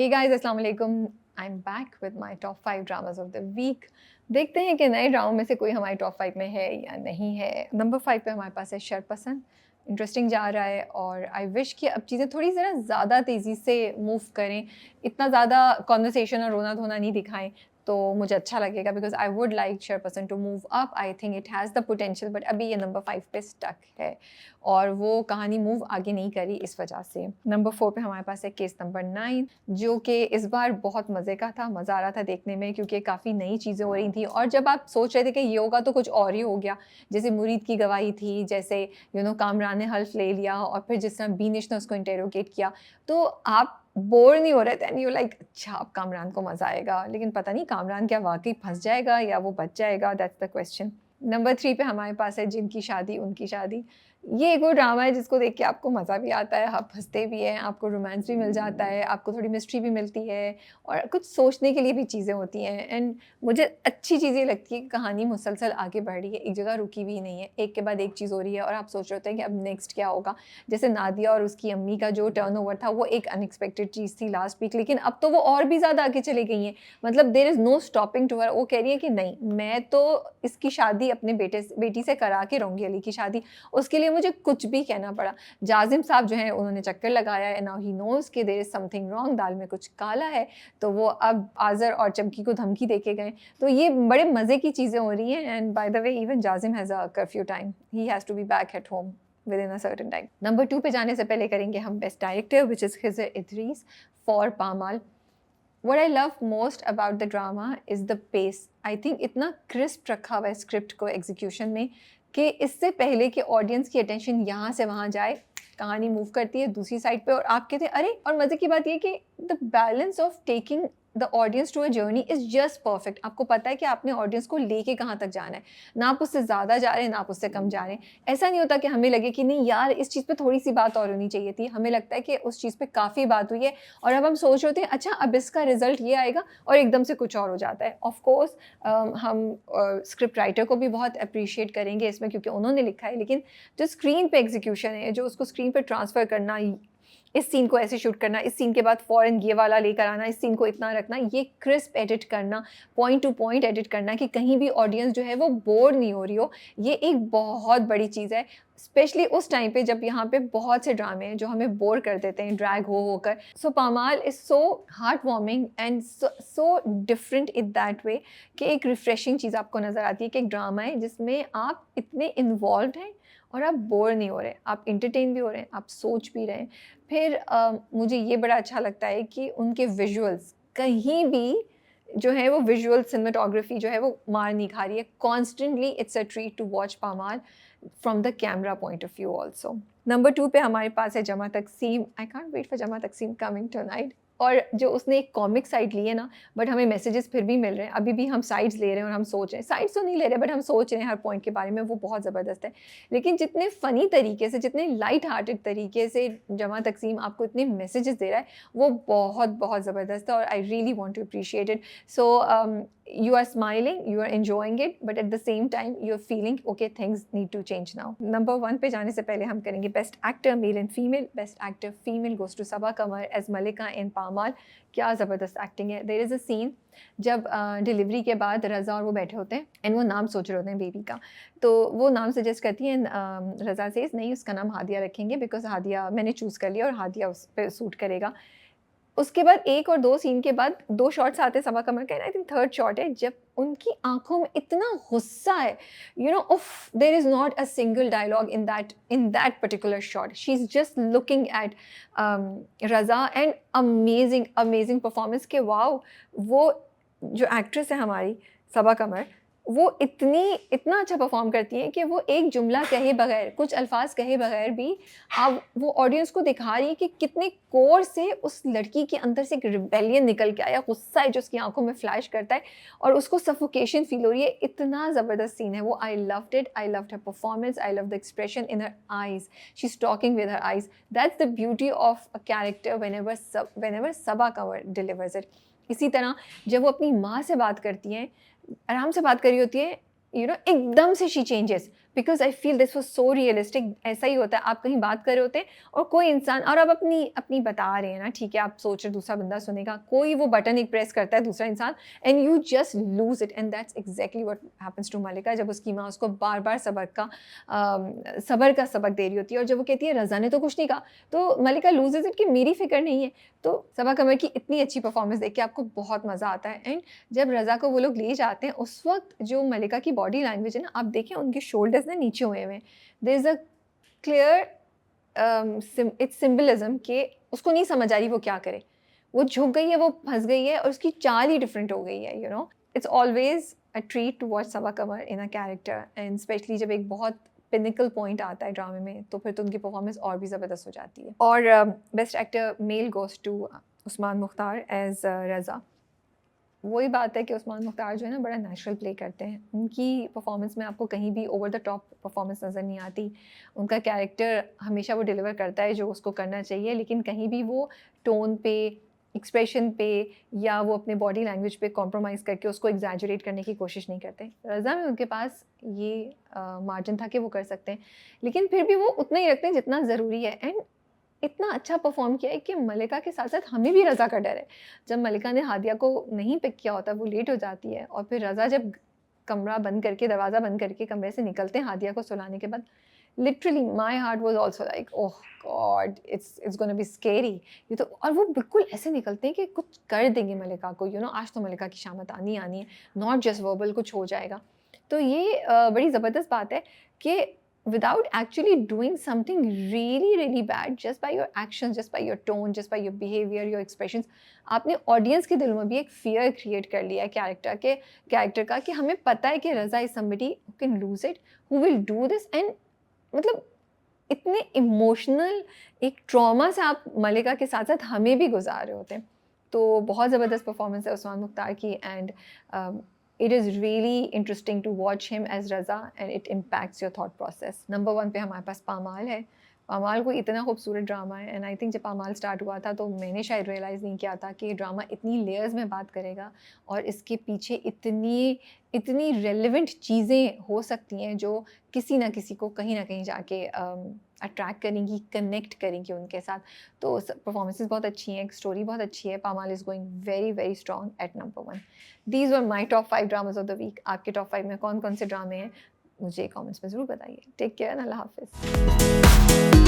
हे guys अस्सलाम वालेकुम। I am back with my top 5 dramas of the week. देखते हैं कि नए ड्रामा में से कोई हमारे टॉप 5 में है या नहीं है। नंबर 5 पे हमारे पास है शरपसंद। इंटरेस्टिंग जा रहा है और आई विश कि अब चीज़ें थोड़ी ज़रा ज़्यादा तेज़ी से मूव करें, इतना ज़्यादा कॉन्वर्सेशन और रोना धोना नहीं दिखाएं तो मुझे अच्छा लगेगा, because I would like Sharpasand to move up. I think it has the potential, but अभी ये नंबर 5 पे स्टक है और वो कहानी मूव आगे नहीं करी इस वजह से। नंबर 4 पे हमारे पास है केस नंबर 9, जो कि इस बार बहुत मज़े का था, मज़ा आ रहा था देखने में क्योंकि काफ़ी नई चीज़ें हो रही थी और जब आप सोच रहे थे कि ये होगा तो कुछ और ही हो गया। जैसे मुरीद की गवाही थी, जैसे कामरान ने हल्फ ले लिया और फिर जिस तरह बीनिश ने उसको इंटेरोगेट किया, तो आप बोर नहीं हो रहे थे एंड यू लाइक अच्छा अब कामरान को मज़ा आएगा, लेकिन पता नहीं कामरान क्या वाकई फंस जाएगा या वो बच जाएगा, दैट्स द क्वेश्चन। नंबर 3 पे हमारे पास है जिनकी शादी उनकी शादी। ये एक वो ड्रामा है जिसको देख के आपको मज़ा भी आता है, आप हँसते भी हैं, आपको रोमांस भी मिल जाता है, आपको थोड़ी मिस्ट्री भी मिलती है और कुछ सोचने के लिए भी चीज़ें होती हैं। एंड मुझे अच्छी चीज़ ये लगती है कि कहानी मुसलसल आगे बढ़ रही है, एक जगह रुकी भी नहीं है, एक के बाद एक चीज़ हो रही है और आप सोच रहे होते हैं कि अब नेक्स्ट क्या होगा। जैसे नादिया और उसकी अम्मी का जो टर्नओवर था वो एक अनएक्सपेक्टेड चीज़ थी लास्ट वीक, लेकिन अब तो वो और भी ज़्यादा आगे चली गई हैं। मतलब there is no stopping to her. वो कह रही है कि नहीं, मैं तो इसकी शादी अपने बेटी से करा के रहूँगी, अली की शादी। उसके लिए मुझे कुछ भी कहना पड़ा। जाजिम साहब जो हैं उन्होंने चक्कर लगाया है, नाउ ही नोज़ कि देयर इज़ समथिंग रॉन्ग, दाल में कुछ काला है, तो वो अब आज़र और चमकी को धमकी दे के गए। तो ये बड़े मज़े की चीज़ें हो रही हैं। And by the way even Jazim has a curfew time, he has to be back at home within a certain time. Number 2 पे जाने से पहले करेंगे हम best director, which is Khizr Idris for Pamaal. What I love most about the drama is the pace. I think इतना crisp रखा हुआ है स्क्रिप्ट को एग्जीक्यूशन में कि इससे पहले कि ऑडियंस की अटेंशन यहाँ से वहाँ जाए, कहानी मूव करती है दूसरी साइड पे और आप कहते हैं अरे। और मज़े की बात ये कि the balance of taking the audience to a journey is just perfect. आपको पता है कि आपने ऑडियंस को लेके कहाँ तक जाना है, ना आप उससे ज़्यादा जा रहे हैं ना आप उससे कम जा रहे हैं। ऐसा नहीं होता कि हमें लगे कि नहीं यार इस चीज़ पे थोड़ी सी बात और होनी चाहिए थी, हमें लगता है कि उस चीज़ पे काफ़ी बात हुई है और अब हम सोच रहे होते हैं अच्छा अब इसका रिजल्ट ये आएगा और एकदम से कुछ और हो जाता है। ऑफ कोर्स हम स्क्रिप्ट राइटर को भी बहुत अप्रिशिएट करेंगे इसमें क्योंकि उन्होंने लिखा है, लेकिन जो स्क्रीन पे एग्जीक्यूशन है, जो उसको स्क्रीन पे ट्रांसफ़र करना, इस सीन को ऐसे शूट करना, इस सीन के बाद फ़ौरन ये वाला लेकर आना, इस सीन को इतना रखना, ये क्रिस्प एडिट करना, पॉइंट टू पॉइंट एडिट करना कि कहीं भी ऑडियंस जो है वो बोर नहीं हो रही हो, ये एक बहुत बड़ी चीज़ है। स्पेशली उस टाइम पे जब यहाँ पे बहुत से ड्रामे हैं जो हमें बोर कर देते हैं ड्रैग हो होकर। So Pamaal is so heartwarming and so different in that way कि एक रिफ्रेशिंग चीज़ आपको नज़र आती है कि एक ड्रामा है जिसमें आप इतने इन्वॉल्व हैं और आप बोर नहीं हो रहे, आप इंटरटेन भी हो रहे हैं, आप सोच भी रहे हैं। फिर मुझे ये बड़ा अच्छा लगता है कि उनके विजुअल्स कहीं भी जो है वो विजुअल सिनेमेटोग्राफी जो है वो मार नहीं खा रही है। Constantly it's a treat to watch Pamaal from the camera point of view also. Number 2 पे हमारे पास है जमा तकसीम। आई कांट वेट फॉर जमा तकसीम कमिंग टुनाइट। और जो उसने एक कॉमिक साइड ली है ना, बट हमें मैसेजेस फिर भी मिल रहे हैं। अभी भी हम साइड्स ले रहे हैं और हम सोच रहे हैं, साइड्स तो नहीं ले रहे बट हम सोच रहे हैं हर पॉइंट के बारे में, वो बहुत ज़बरदस्त है। लेकिन जितने फ़नी तरीके से, जितने लाइट हार्टेड तरीके से जमा तकसीम आपको इतने मैसेजेस दे रहा है, वो बहुत बहुत ज़बरदस्त है और I really want to appreciate it. So you are smiling, you are enjoying it, but at the same time you're feeling okay, things need to change now. Number 1 पे जाने से पहले हम करेंगे best actor male and female. Best actor female goes to Saba Qamar as Malika in Pamaal. क्या ज़बरदस्त acting है। There is a scene जब डिलीवरी के बाद रज़ा और वो बैठे होते हैं एंड वो नाम सोच रहे होते हैं बेबी का, तो वो नाम सजेस्ट करती है रज़ा से नहीं उसका नाम हादिया रखेंगे बिकॉज हादिया मैंने चूज़ कर लिया और हादिया उस पर सूट करेगा। उसके बाद 1 और 2 सीन के बाद 2 शॉट्स आते हैं सबा कमर का and I think third shot है जब उनकी आँखों में इतना गुस्सा है, उफ, there is not a single dialogue in that particular shot. She is just looking at Raza and amazing amazing performance के वाओ। वो जो एक्ट्रेस है हमारी सबा कमर, वो इतना अच्छा परफॉर्म करती हैं कि वो एक जुमला कहे बगैर, कुछ अल्फाज कहे बगैर भी अब वो ऑडियंस को दिखा रही है कि कितने कोर से उस लड़की के अंदर से एक रिबेलियन निकल के आया, गुस्सा है जो उसकी आंखों में फ्लैश करता है और उसको सफोकेशन फील हो रही है। इतना ज़बरदस्त सीन है वो। I loved it, I loved her performance, I love the expression in her eyes, she is talking with her eyes. That's the beauty of a character whenever Saba Kanwar delivers it. इसी तरह जब वो अपनी माँ से बात करती हैं, आराम से बात कर रही होती है, एकदम से she changes, because I feel this was so realistic. ऐसा ही होता है, आप कहीं बात कर रहे होते हैं और कोई इंसान, और आप अपनी अपनी बता रहे हैं ना, ठीक है, आप सोच रहे दूसरा बंदा सुनेगा, कोई वो बटन एक प्रेस करता है दूसरा इंसान and you just lose it, and that's exactly what happens to Malika. जब उसकी माँ उसको बार बार सबर का सबक दे रही होती है और जब वो कहती है रज़ा ने तो कुछ नहीं कहा, तो मलिका लूजेज इट कि मेरी फिक्र नहीं है। तो सबा कमर की इतनी अच्छी परफॉर्मेंस देख के आपको बहुत मज़ा आता है। एंड जब रज़ा को वो लोग ले जाते हैं उस वक्त जो मलिका की बॉडी लैंग्वेज है ना, आप देखें उनके शोल्डर्स ना नीचे हुए हुए हैं, there is a clear it's symbolism कि उसको नहीं समझ आ रही वो क्या करे, वो झुक गई है, वो फंस गई है और उसकी चाल ही डिफरेंट हो गई है, you know. It's always a treat to watch Saba Qamar in a character, and specially जब एक बहुत पिनिकल पॉइंट आता है ड्रामे में तो फिर तो उनकी परफॉर्मेंस और भी ज़बरदस्त हो जाती है। और best actor male goes to Usman Mukhtar as Raza. वही बात है कि उस्मान मुख्तार जो है ना बड़ा नेचुरल प्ले करते हैं, उनकी परफॉर्मेंस में आपको कहीं भी ओवर द टॉप परफॉर्मेंस नज़र नहीं आती। उनका कैरेक्टर हमेशा वो डिलीवर करता है जो उसको करना चाहिए, लेकिन कहीं भी वो टोन पे, एक्सप्रेशन पे या वो अपने बॉडी लैंग्वेज पे कॉम्प्रोमाइज़ करके उसको एग्जैजरेट करने की कोशिश नहीं करते। रज़ा में उनके पास ये मार्जिन था कि वो कर सकते हैं, लेकिन फिर भी वो उतना ही रखते हैं जितना ज़रूरी है। एंड इतना अच्छा परफॉर्म किया है कि मलिका के साथ साथ हमें भी रज़ा का डर है। जब मलिका ने हादिया को नहीं पिक किया होता, वो लेट हो जाती है और फिर रज़ा जब कमरा बंद करके, दरवाज़ा बंद करके कमरे से निकलते हैं हादिया को सुलाने के बाद, literally my heart was also like oh God, it's gonna be scary. ये तो, और वो बिल्कुल ऐसे निकलते हैं कि कुछ कर देंगे मलिका को, यू नो, आज तो मलिका की शामत आनी आनी है, नॉट जस्ट वर्बल, कुछ हो जाएगा। तो ये बड़ी ज़बरदस्त बात है कि without actually doing something really really bad, just by your actions, just by your tone, just by your behavior, your expressions, आपने ऑडियंस के दिल में भी एक फियर क्रिएट कर लिया है कैरेक्टर का कि हमें पता है कि Raza is somebody who can lose it, who will do this. And मतलब इतने इमोशनल एक ट्रॉमा से आप मलिका के साथ साथ हमें भी गुजार रहे होते हैं। तो बहुत ज़बरदस्त परफॉर्मेंस है उस्मान मुख्तार की, and it is really interesting to watch him as Raza, and it impacts your thought process. Number 1 पे हमारे पास पामाल है। पामाल कोई इतना खूबसूरत ड्रामा है, एंड आई थिंक जब पामाल स्टार्ट हुआ था तो मैंने शायद रियलाइज़ नहीं किया था कि ये ड्रामा इतनी लेयर्स में बात करेगा और इसके पीछे इतनी रेलिवेंट चीज़ें हो सकती हैं जो किसी ना किसी को कहीं ना कहीं जाके अट्रैक्ट करेंगी, कनेक्ट करेंगी उनके साथ। तो परफॉर्मेंसेस बहुत अच्छी हैं, स्टोरी बहुत अच्छी है। Pamaal is going very very strong at number 1। These were my top 5 dramas of the week. आपके टॉप 5 में कौन कौन से ड्रामे हैं मुझे कमेंट्स में ज़रूर बताइए। टेक केयर, अल्लाह हाफिज़।